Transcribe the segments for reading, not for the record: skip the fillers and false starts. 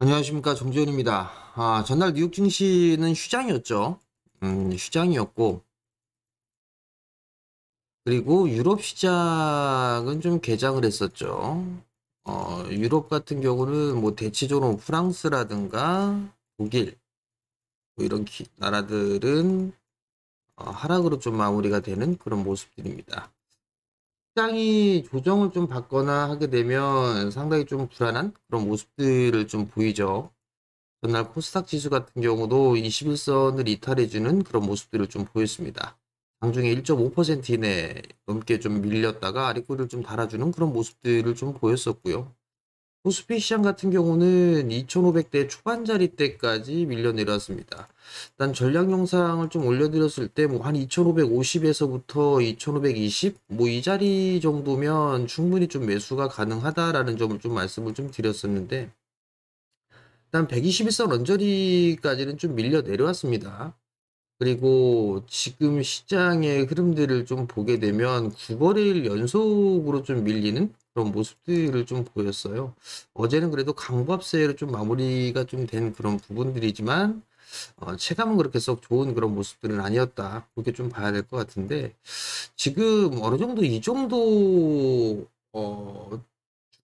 안녕하십니까, 정지현입니다. 전날 뉴욕 증시는 휴장이었죠. 휴장이었고, 그리고 유럽 시장은 좀 개장을 했었죠. 유럽 같은 경우는 뭐 대체적으로 프랑스라든가 독일, 뭐 이런 나라들은 하락으로 좀 마무리가 되는 그런 모습들입니다. 시장이 조정을 좀 받거나 하게 되면 상당히 좀 불안한 그런 모습들을 좀 보이죠. 전날 코스닥 지수 같은 경우도 21선을 이탈해주는 그런 모습들을 좀 보였습니다. 장중에 1.5% 이내 넘게 좀 밀렸다가 아랫골을 좀 달아주는 그런 모습들을 좀 보였었고요. 코스피 시장 같은 경우는 2,500대 초반자리대까지 밀려 내려왔습니다. 일단 전략 영상을 좀 올려드렸을 때 뭐 한 2,550에서부터 2,520 뭐 이 자리 정도면 충분히 좀 매수가 가능하다라는 점을 좀 말씀을 좀 드렸었는데, 일단 121선 언저리까지는 좀 밀려 내려왔습니다. 그리고 지금 시장의 흐름들을 좀 보게 되면 9거래일 연속으로 좀 밀리는 그런 모습들을 좀 보였어요. 어제는 그래도 강보합세로 좀 마무리가 좀 된 그런 부분들이지만, 체감은 그렇게 썩 좋은 그런 모습들은 아니었다, 그렇게 좀 봐야 될 것 같은데, 지금 어느 정도 이 정도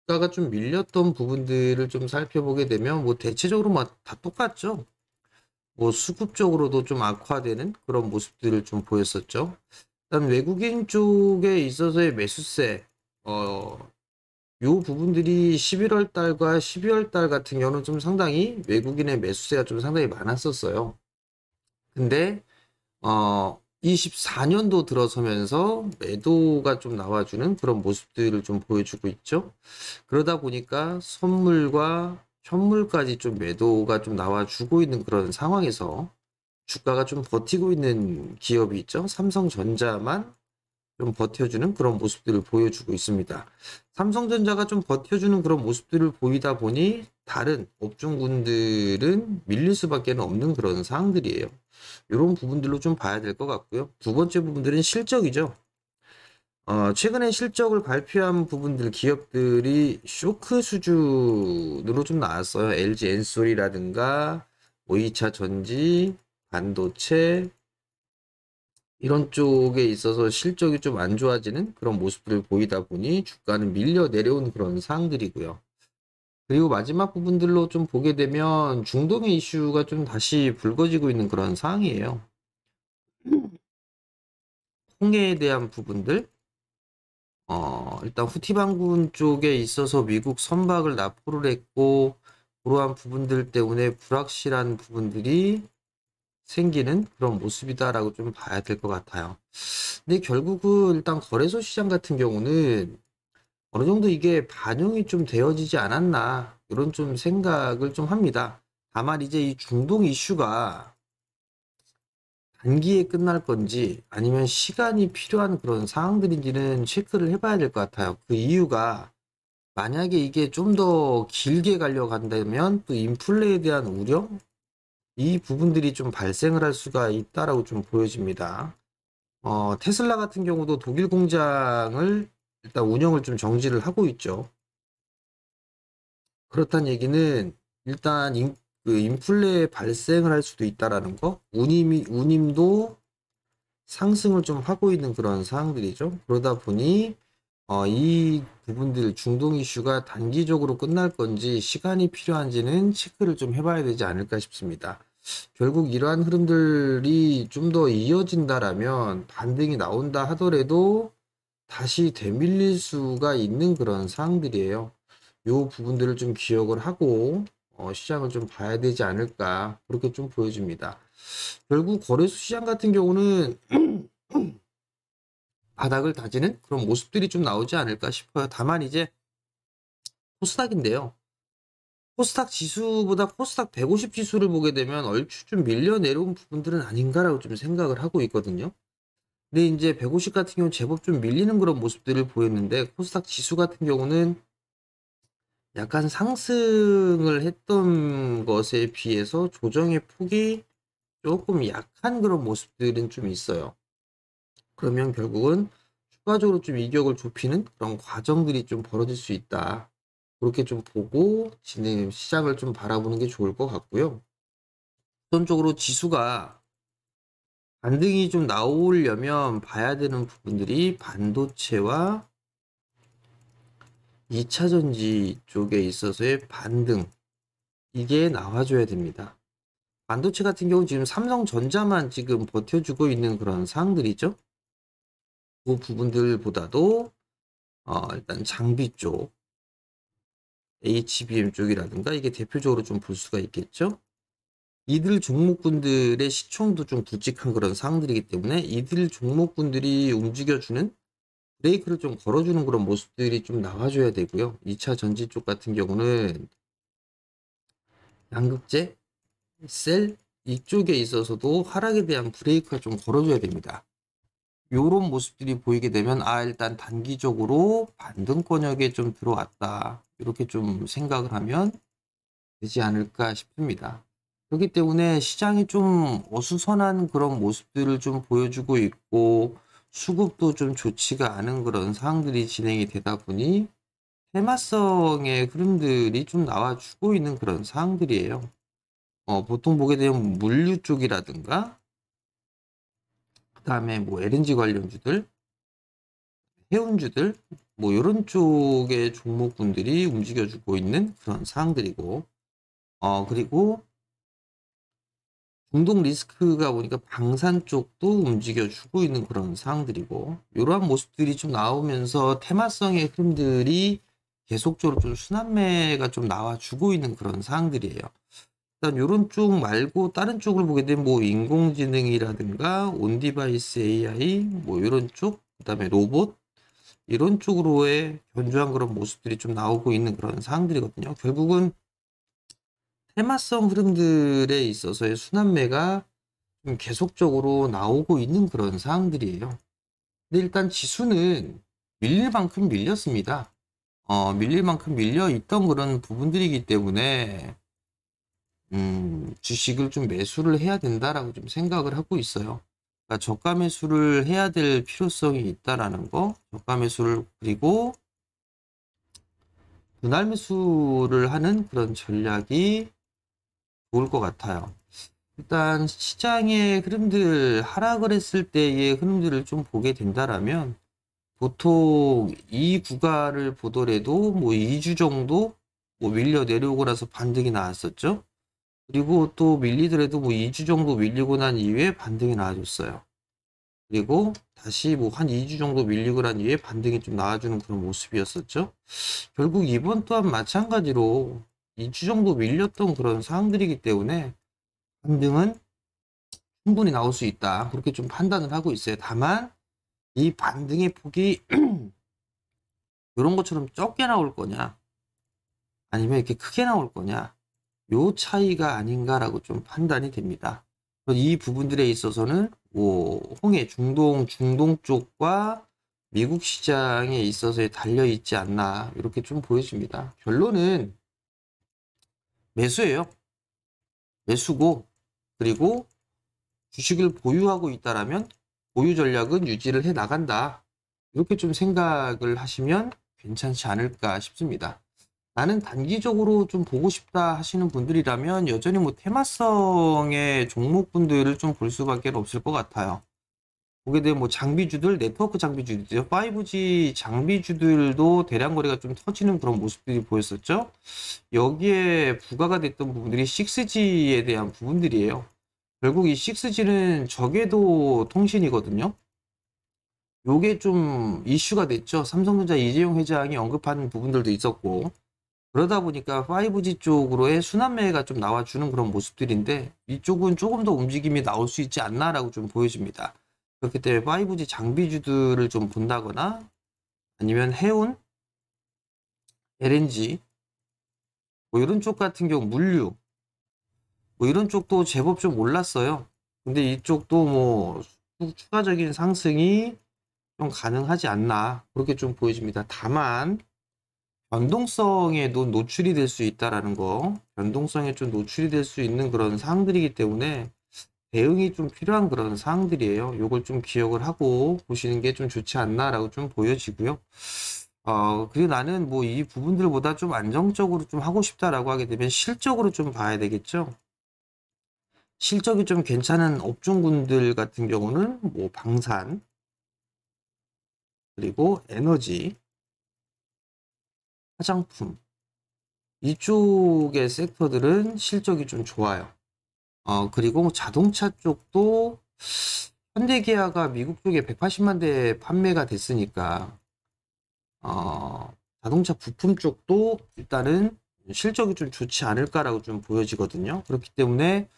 주가가 좀 밀렸던 부분들을 좀 살펴보게 되면 뭐 대체적으로 다 똑같죠. 뭐 수급적으로도 좀 악화되는 그런 모습들을 좀 보였었죠. 일단 외국인 쪽에 있어서의 매수세, 요 부분들이 11월 달과 12월 달 같은 경우는 좀 상당히 외국인의 매수세가 좀 상당히 많았었어요. 근데 24년도 들어서면서 매도가 좀 나와주는 그런 모습들을 좀 보여주고 있죠. 그러다 보니까 선물과 현물까지 좀 매도가 좀 나와주고 있는 그런 상황에서 주가가 좀 버티고 있는 기업이 있죠. 삼성전자만 좀 버텨주는 그런 모습들을 보여주고 있습니다. 삼성전자가 좀 버텨주는 그런 모습들을 보이다 보니 다른 업종군들은 밀릴 수밖에 없는 그런 상황들이에요. 이런 부분들로 좀 봐야 될 것 같고요. 두 번째 부분들은 실적이죠. 최근에 실적을 발표한 부분들 기업들이 쇼크 수준으로 좀 나왔어요. LG 엔솔이라든가 뭐 2차 전지, 반도체 이런 쪽에 있어서 실적이 좀 안 좋아지는 그런 모습들을 보이다 보니 주가는 밀려 내려온 그런 상황들이고요. 그리고 마지막 부분들로 좀 보게 되면 중동의 이슈가 좀 다시 불거지고 있는 그런 상황이에요. 홍해에 대한 부분들, 일단 후티 반군 쪽에 있어서 미국 선박을 납포를 했고, 그러한 부분들 때문에 불확실한 부분들이 생기는 그런 모습이다라고 좀 봐야 될 것 같아요. 근데 결국은 일단 거래소 시장 같은 경우는 어느 정도 이게 반영이 좀 되어지지 않았나, 이런 좀 생각을 좀 합니다. 다만 이제 이 중동 이슈가 단기에 끝날 건지 아니면 시간이 필요한 그런 상황들인지는 체크를 해봐야 될 것 같아요. 그 이유가 만약에 이게 좀 더 길게 가려고 한다면 또 인플레에 대한 우려? 이 부분들이 좀 발생을 할 수가 있다라고 좀 보여집니다. 테슬라 같은 경우도 독일 공장을 일단 운영을 좀 정지를 하고 있죠. 그렇다는 얘기는 일단 그 인플레 발생을 할 수도 있다라는 거, 운임도 상승을 좀 하고 있는 그런 상황들이죠. 그러다 보니 이 부분들 중동 이슈가 단기적으로 끝날 건지 시간이 필요한지는 체크를 좀 해봐야 되지 않을까 싶습니다. 결국 이러한 흐름들이 좀 더 이어진다라면 반등이 나온다 하더라도 다시 되밀릴 수가 있는 그런 상황들이에요. 요 부분들을 좀 기억을 하고 시장을 좀 봐야 되지 않을까, 그렇게 좀 보여집니다. 결국 거래소 시장 같은 경우는 바닥을 다지는 그런 모습들이 좀 나오지 않을까 싶어요. 다만 이제 코스닥인데요. 코스닥 지수보다 코스닥 150 지수를 보게 되면 얼추 좀 밀려 내려온 부분들은 아닌가라고 좀 생각을 하고 있거든요. 근데 이제 150 같은 경우는 제법 좀 밀리는 그런 모습들을 보였는데, 코스닥 지수 같은 경우는 약간 상승을 했던 것에 비해서 조정의 폭이 조금 약한 그런 모습들은 좀 있어요. 그러면 결국은 추가적으로 좀 이격을 좁히는 그런 과정들이 좀 벌어질 수 있다, 그렇게 좀 보고 시장을 좀 바라보는 게 좋을 것 같고요. 우선적으로 지수가 반등이 좀 나오려면 봐야 되는 부분들이 반도체와 2차 전지 쪽에 있어서의 반등, 이게 나와줘야 됩니다. 반도체 같은 경우는 지금 삼성전자만 지금 버텨주고 있는 그런 상황들이죠. 그 부분들보다도 일단 장비 쪽, HBM 쪽이라든가 이게 대표적으로 좀 볼 수가 있겠죠. 이들 종목군들의 시총도 좀 굵직한 그런 상황들이기 때문에 이들 종목군들이 움직여주는 브레이크를 좀 걸어주는 그런 모습들이 좀 나와줘야 되고요. 2차 전지 쪽 같은 경우는 양극재, 셀 이쪽에 있어서도 하락에 대한 브레이크가 좀 걸어줘야 됩니다. 요런 모습들이 보이게 되면 일단 단기적으로 반등권역에 좀 들어왔다, 이렇게 좀 생각을 하면 되지 않을까 싶습니다. 그렇기 때문에 시장이 좀 어수선한 그런 모습들을 좀 보여주고 있고 수급도 좀 좋지가 않은 그런 상황들이 진행이 되다 보니 테마성의 흐름들이 좀 나와주고 있는 그런 상황들이에요. 보통 보게 되면 물류 쪽이라든가 그 다음에 뭐 LNG 관련주들, 해운주들, 뭐 이런 쪽의 종목군들이 움직여주고 있는 그런 상황들이고, 그리고 중동 리스크가 보니까 방산 쪽도 움직여주고 있는 그런 상황들이고, 이러한 모습들이 좀 나오면서 테마성의 흐름들이 계속적으로 좀 순환매가 좀 나와주고 있는 그런 상황들이에요. 일단 이런 쪽 말고 다른 쪽을 보게 되면 뭐 인공지능이라든가 온디바이스 AI 뭐 이런 쪽, 그다음에 로봇 이런 쪽으로의 견조한 그런 모습들이 좀 나오고 있는 그런 상황들이거든요. 결국은 테마성 흐름들에 있어서의 순환매가 좀 계속적으로 나오고 있는 그런 상황들이에요. 근데 일단 지수는 밀릴 만큼 밀렸습니다. 밀릴 만큼 밀려 있던 그런 부분들이기 때문에 주식을 좀 매수를 해야 된다라고 좀 생각을 하고 있어요. 그러니까 저가 매수를 해야 될 필요성이 있다라는 거, 저가 매수를, 그리고 분할 매수를 하는 그런 전략이 좋을 것 같아요. 일단 시장의 흐름들, 하락을 했을 때의 흐름들을 좀 보게 된다라면 보통 이 구간을 보더라도 뭐 2주 정도 뭐 밀려 내려오고 나서 반등이 나왔었죠. 그리고 또 밀리더라도 뭐 2주 정도 밀리고 난 이후에 반등이 나와줬어요. 그리고 다시 뭐 한 2주 정도 밀리고 난 이후에 반등이 좀 나와주는 그런 모습이었었죠. 결국 이번 또한 마찬가지로 2주 정도 밀렸던 그런 상황들이기 때문에 반등은 충분히 나올 수 있다, 그렇게 좀 판단을 하고 있어요. 다만 이 반등의 폭이 이런 것처럼 적게 나올 거냐 아니면 이렇게 크게 나올 거냐, 요 차이가 아닌가라고 좀 판단이 됩니다. 이 부분들에 있어서는 뭐 홍해 중동 쪽과 미국 시장에 있어서 달려 있지 않나, 이렇게 좀 보여집니다. 결론은 매수예요. 매수고, 그리고 주식을 보유하고 있다라면 보유 전략은 유지를 해 나간다, 이렇게 좀 생각을 하시면 괜찮지 않을까 싶습니다. 나는 단기적으로 좀 보고 싶다 하시는 분들이라면 여전히 뭐 테마성의 종목분들을 좀 볼 수밖에 없을 것 같아요. 보게 되면 뭐 장비주들, 네트워크 장비주들, 5G 장비주들도 대량 거래가 좀 터지는 그런 모습들이 보였었죠. 여기에 부과가 됐던 부분들이 6G에 대한 부분들이에요. 결국 이 6G는 저궤도 통신이거든요. 요게 좀 이슈가 됐죠. 삼성전자 이재용 회장이 언급하는 부분들도 있었고, 그러다 보니까 5G 쪽으로의 순환매가 좀 나와주는 그런 모습들인데 이쪽은 조금 더 움직임이 나올 수 있지 않나라고 좀 보여집니다. 그렇기 때문에 5G 장비주들을 좀 본다거나 아니면 해운, LNG 뭐 이런 쪽 같은 경우, 물류 뭐 이런 쪽도 제법 좀 올랐어요. 근데 이쪽도 뭐 추가적인 상승이 좀 가능하지 않나, 그렇게 좀 보여집니다. 다만 변동성에도 노출이 될 수 있다라는 거, 변동성에 좀 노출이 될 수 있는 그런 사항들이기 때문에 대응이 좀 필요한 그런 사항들이에요. 요걸 좀 기억을 하고 보시는 게 좀 좋지 않나라고 좀 보여지고요. 그리고 나는 뭐 이 부분들보다 좀 안정적으로 좀 하고 싶다라고 하게 되면 실적으로 좀 봐야 되겠죠. 실적이 좀 괜찮은 업종군들 같은 경우는 뭐 방산, 그리고 에너지, 화장품, 이쪽의 섹터들은 실적이 좀 좋아요. 그리고 자동차 쪽도 현대기아가 미국 쪽에 180만 대 판매가 됐으니까, 자동차 부품 쪽도 일단은 실적이 좀 좋지 않을까라고 좀 보여지거든요. 그렇기 때문에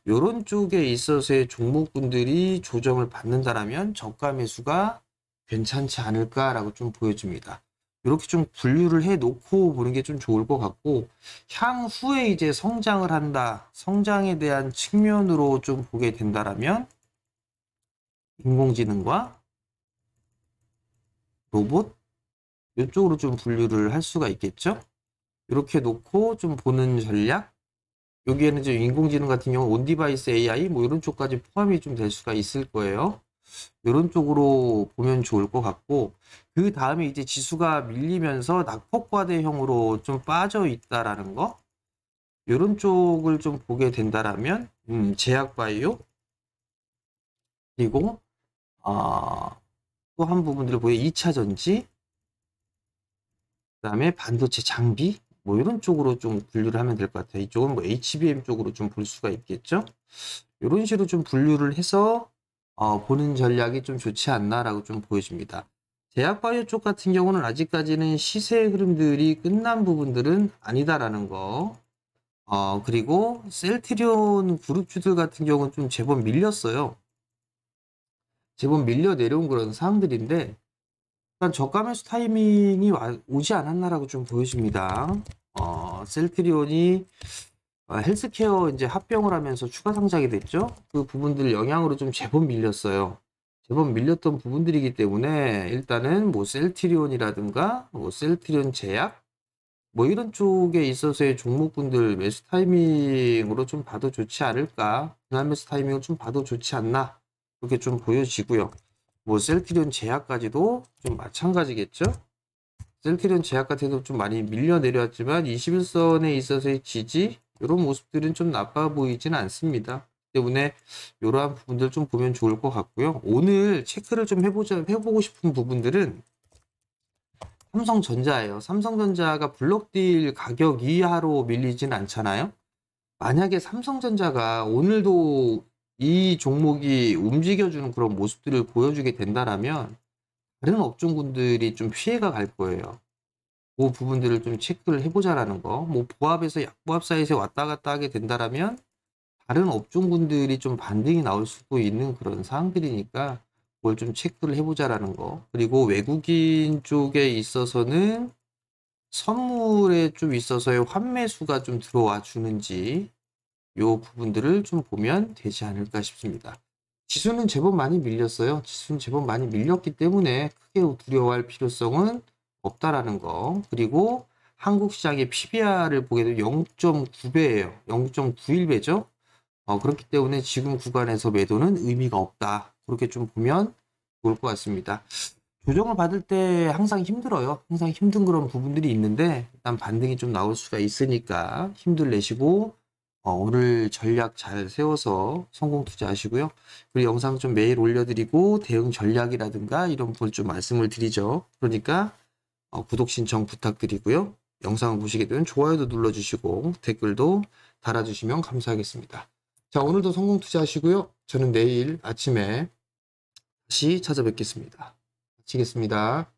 이런 쪽에 있어서의 종목군들이 조정을 받는다라면 저가 매수가 괜찮지 않을까라고 좀 보여집니다. 이렇게 좀 분류를 해 놓고 보는 게 좀 좋을 것 같고, 향후에 이제 성장을 한다, 성장에 대한 측면으로 좀 보게 된다라면 인공지능과 로봇 이쪽으로 좀 분류를 할 수가 있겠죠. 이렇게 놓고 좀 보는 전략, 여기에는 이제 인공지능 같은 경우 온디바이스 AI 뭐 이런 쪽까지 포함이 좀 될 수가 있을 거예요. 이런 쪽으로 보면 좋을 것 같고, 그 다음에 이제 지수가 밀리면서 낙폭과대형으로 좀 빠져 있다라는 거, 이런 쪽을 좀 보게 된다라면 제약바이오, 그리고 또 한 부분들을 보여 2차 전지, 그다음에 반도체 장비 뭐 이런 쪽으로 좀 분류를 하면 될 것 같아요. 이쪽은 뭐 HBM 쪽으로 좀 볼 수가 있겠죠. 이런 식으로 좀 분류를 해서 보는 전략이 좀 좋지 않나라고 좀 보여집니다. 제약바이오 쪽 같은 경우는 아직까지는 시세 흐름들이 끝난 부분들은 아니다라는 거. 그리고 셀트리온 그룹주들 같은 경우는 좀 제법 밀렸어요. 제법 밀려 내려온 그런 상황들인데, 일단 저가 매수 타이밍이 오지 않았나라고 좀 보여집니다. 셀트리온이 헬스케어 이제 합병을 하면서 추가 상장이 됐죠. 그 부분들 영향으로 좀 제법 밀렸어요. 제법 밀렸던 부분들이기 때문에 일단은 뭐 셀트리온이라든가 뭐 셀트리온 제약 뭐 이런 쪽에 있어서의 종목군들 매수 타이밍으로 좀 봐도 좋지 않을까. 그날 매수 타이밍을 좀 봐도 좋지 않나. 그렇게 좀 보여지고요. 뭐 셀트리온 제약까지도 좀 마찬가지겠죠. 셀트리온 제약 같은 경우도 좀 많이 밀려 내려왔지만 21선에 있어서의 지지 이런 모습들은 좀 나빠 보이지는 않습니다. 때문에 이러한 부분들 좀 보면 좋을 것 같고요. 오늘 체크를 좀 해보고 싶은 부분들은 삼성전자예요. 삼성전자가 블록딜 가격 이하로 밀리진 않잖아요. 만약에 삼성전자가 오늘도 이 종목이 움직여주는 그런 모습들을 보여주게 된다라면 다른 업종군들이 좀 피해가 갈 거예요. 그 부분들을 좀 체크를 해보자라는 거. 뭐 보합에서 약보합 사이에서 왔다 갔다 하게 된다라면 다른 업종군들이 좀 반등이 나올 수도 있는 그런 사항들이니까 그걸 좀 체크를 해보자라는 거. 그리고 외국인 쪽에 있어서는 선물에 좀 있어서의 환매수가 좀 들어와 주는지 요 부분들을 좀 보면 되지 않을까 싶습니다. 지수는 제법 많이 밀렸어요. 지수는 제법 많이 밀렸기 때문에 크게 두려워할 필요성은 없다라는 거. 그리고 한국 시장의 PBR을 보게 되면 0.9배예요. 0.91배죠. 그렇기 때문에 지금 구간에서 매도는 의미가 없다. 그렇게 좀 보면 좋을 것 같습니다. 조정을 받을 때 항상 힘들어요. 항상 힘든 그런 부분들이 있는데 일단 반등이 좀 나올 수가 있으니까 힘들 내시고 오늘 전략 잘 세워서 성공 투자하시고요. 그리고 영상 좀 매일 올려드리고 대응 전략이라든가 이런 부분 좀 말씀을 드리죠. 그러니까 구독 신청 부탁드리고요. 영상을 보시게 되면 좋아요도 눌러주시고 댓글도 달아주시면 감사하겠습니다. 자, 오늘도 성공 투자하시고요. 저는 내일 아침에 다시 찾아뵙겠습니다. 마치겠습니다.